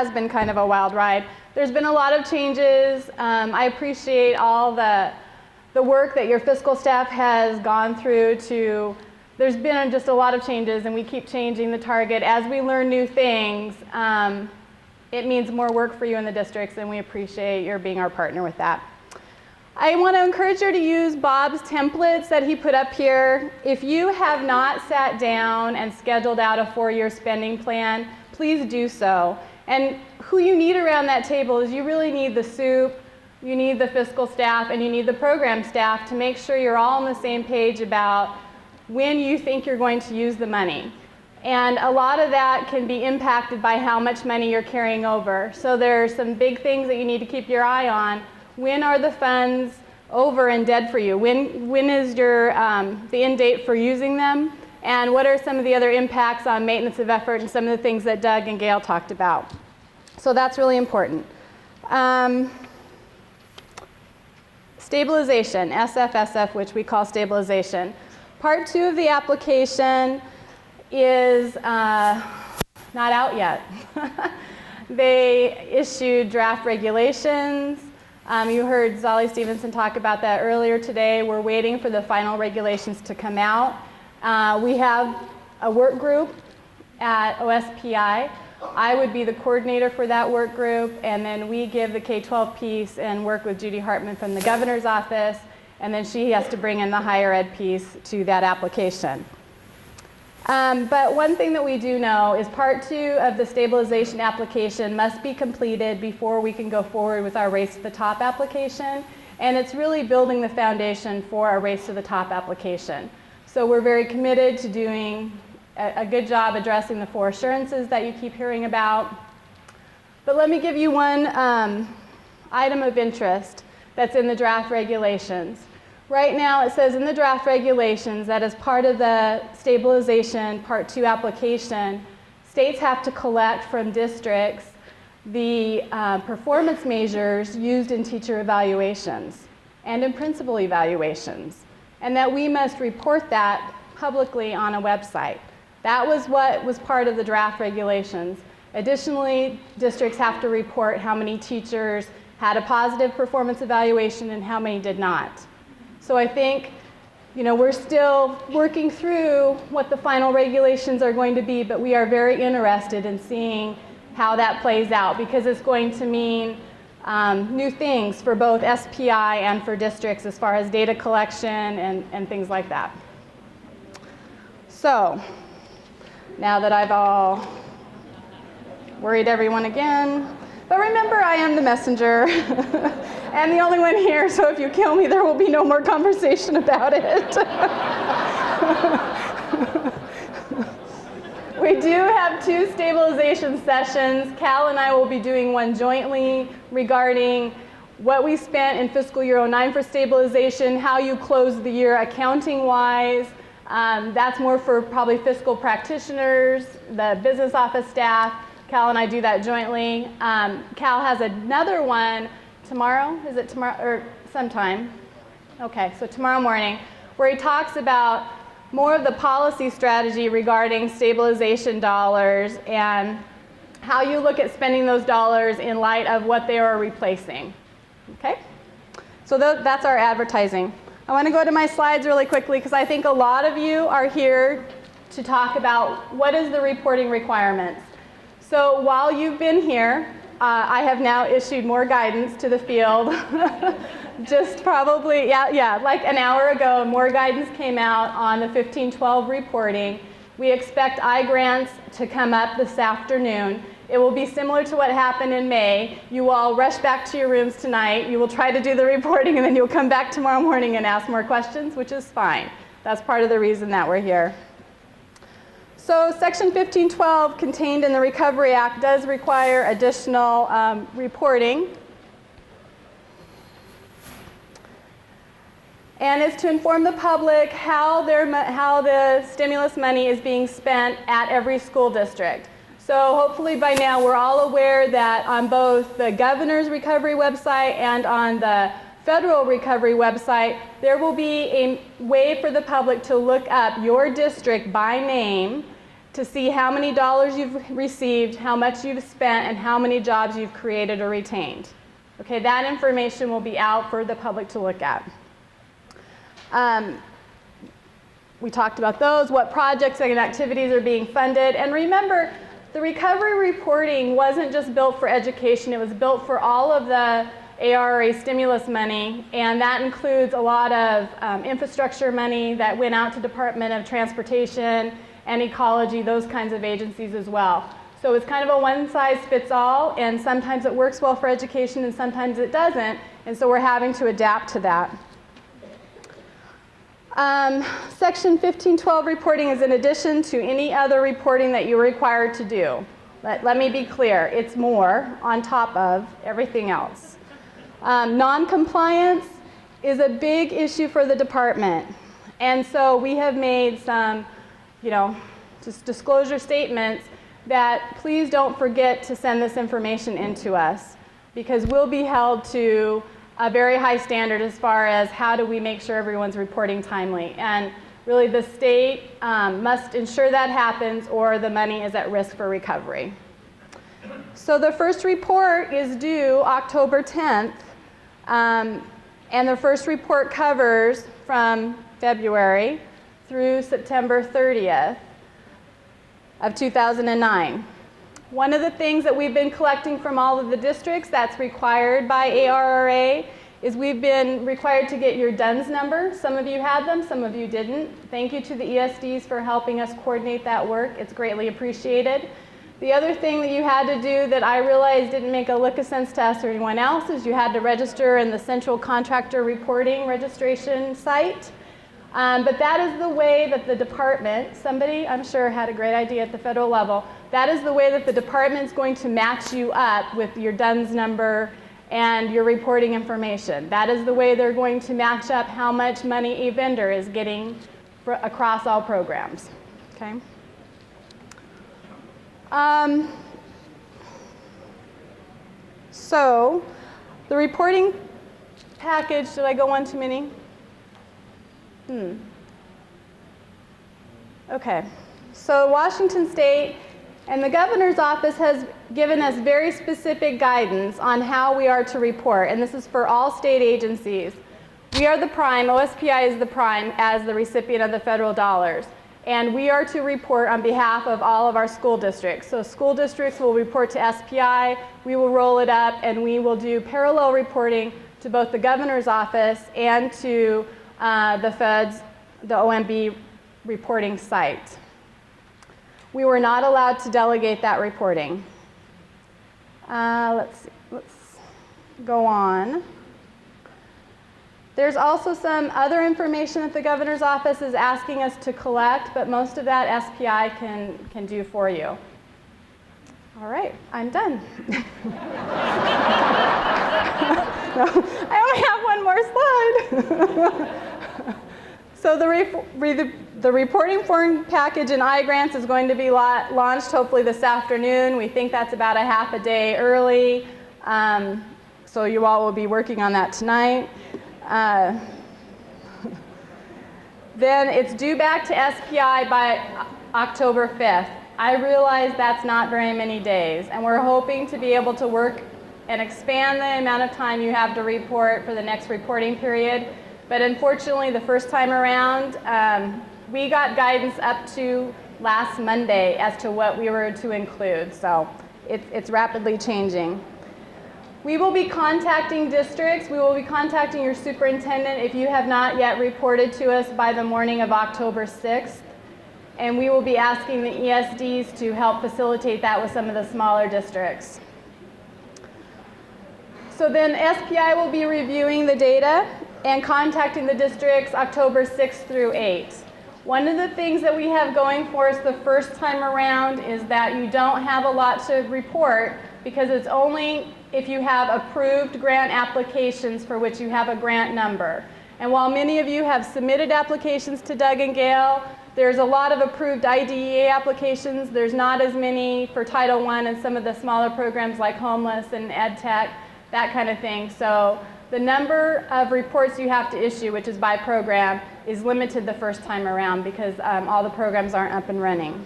has been kind of a wild ride. There's been a lot of changes. I appreciate all the work that your fiscal staff has gone through there's been just a lot of changes, and we keep changing the target. As we learn new things, it means more work for you in the districts, and we appreciate your being our partner with that. I want to encourage you to use Bob's templates that he put up here. If you have not sat down and scheduled out a 4-year spending plan, please do so. And who you need around that table is you really need the soup, you need the fiscal staff, and you need the program staff to make sure you're all on the same page about when you think you're going to use the money. And a lot of that can be impacted by how much money you're carrying over. So there are some big things that you need to keep your eye on. When are the funds over and dead for you? When is your the end date for using them? And what are some of the other impacts on maintenance of effort and some of the things that Doug and Gail talked about? So that's really important. Stabilization, SFSF, which we call stabilization. Part 2 of the application is not out yet. They issued draft regulations. You heard Zolly Stevenson talk about that earlier today. We're waiting for the final regulations to come out. We have a work group at OSPI. I would be the coordinator for that work group, and then we give the K-12 piece and work with Judy Hartman from the governor's office, and then she has to bring in the higher ed piece to that application. But one thing that we do know is part 2 of the stabilization application must be completed before we can go forward with our Race to the Top application. And it's really building the foundation for our Race to the Top application. So we're very committed to doing a good job addressing the 4 assurances that you keep hearing about. But let me give you one item of interest that's in the draft regulations. Right now it says in the draft regulations that as part of the stabilization Part 2 application, states have to collect from districts the performance measures used in teacher evaluations and in principal evaluations, and that we must report that publicly on a website. That was what was part of the draft regulations. Additionally, districts have to report how many teachers had a positive performance evaluation and how many did not. So I think, we're still working through what the final regulations are going to be, but we are very interested in seeing how that plays out, because it's going to mean new things for both SPI and for districts as far as data collection and things like that. So now that I've all worried everyone again, but remember, I am the messenger and the only one here, so if you kill me, there will be no more conversation about it. We do have 2 stabilization sessions. Cal and I will be doing one jointly regarding what we spent in fiscal year 09 for stabilization, how you close the year accounting-wise. That's more for probably fiscal practitioners, the business office staff. Cal and I do that jointly. Cal has another one tomorrow. Is it tomorrow or sometime? Okay, so tomorrow morning, where he talks about more of the policy strategy regarding stabilization dollars and how you look at spending those dollars in light of what they are replacing. Okay? So that's our advertising. I want to go to my slides really quickly because I think a lot of you are here to talk about what is the reporting requirements. So while you've been here, I have now issued more guidance to the field. Just probably, like an hour ago, more guidance came out on the 1512 reporting. We expect iGrants to come up this afternoon. It will be similar to what happened in May. You will all rush back to your rooms tonight. You will try to do the reporting, and then you'll come back tomorrow morning and ask more questions, which is fine. That's part of the reason that we're here. So Section 1512 contained in the Recovery Act does require additional reporting. And it's to inform the public how the stimulus money is being spent at every school district. So hopefully by now we're all aware that on both the governor's recovery website and on the federal recovery website, there will be a way for the public to look up your district by name to see how many dollars you've received, how much you've spent, and how many jobs you've created or retained. Okay, that information will be out for the public to look at. We talked about those, what projects and activities are being funded. And remember, the recovery reporting wasn't just built for education, it was built for all of the ARRA stimulus money, and that includes a lot of infrastructure money that went out to Department of Transportation and Ecology, those kinds of agencies as well. So it's kind of a one-size-fits-all, and sometimes it works well for education and sometimes it doesn't, and so we're having to adapt to that. Section 1512 reporting is in addition to any other reporting that you're required to do. Let me be clear, it's more on top of everything else. Non-compliance is a big issue for the department, and so we have made some, just disclosure statements that please don't forget to send this information in to us, because we'll be held to a very high standard as far as how do we make sure everyone's reporting timely. And really the state must ensure that happens or the money is at risk for recovery. So the first report is due October 10th, and the first report covers from February through September 30th of 2009. One of the things that we've been collecting from all of the districts that's required by ARRA is we've been required to get your DUNS number. Some of you had them, some of you didn't. Thank you to the ESDs for helping us coordinate that work. It's greatly appreciated. The other thing that you had to do that I realized didn't make a lick of sense to us or anyone else is you had to register in the Central Contractor Reporting Registration site. But that is the way that the department, somebody I'm sure had a great idea at the federal level, that is the way that the department is going to match you up with your DUNS number and your reporting information. That is the way they're going to match up how much money a vendor is getting across all programs. Okay? So the reporting package, did I go one too many? Okay, so Washington State and the governor's office has given us very specific guidance on how we are to report, and this is for all state agencies. We are the prime, OSPI is the prime as the recipient of the federal dollars, and we are to report on behalf of all of our school districts. So school districts will report to SPI, we will roll it up, and we will do parallel reporting to both the governor's office and to the feds, the OMB reporting site. We were not allowed to delegate that reporting. Let's go on. There's also some other information that the governor's office is asking us to collect, but most of that SPI can do for you. All right, I'm done. No, I only have one more slide. So the reporting form package in iGrants is going to be launched hopefully this afternoon. We think that's about a half a day early. So you all will be working on that tonight. Then it's due back to SPI by October 5th. I realize that's not very many days, and we're hoping to be able to work and expand the amount of time you have to report for the next reporting period. But unfortunately, the first time around, we got guidance up to last Monday as to what we were to include, so it's rapidly changing. We will be contacting districts. We will be contacting your superintendent if you have not yet reported to us by the morning of October 6th. And we will be asking the ESDs to help facilitate that with some of the smaller districts. So then SPI will be reviewing the data and contacting the districts October 6th through 8th. One of the things that we have going for us the first time around is that you don't have a lot to report because it's only if you have approved grant applications for which you have a grant number. And while many of you have submitted applications to Doug and Gail, there's a lot of approved IDEA applications. There's not as many for Title I and some of the smaller programs like Homeless and EdTech, that kind of thing. So the number of reports you have to issue, which is by program, is limited the first time around because all the programs aren't up and running.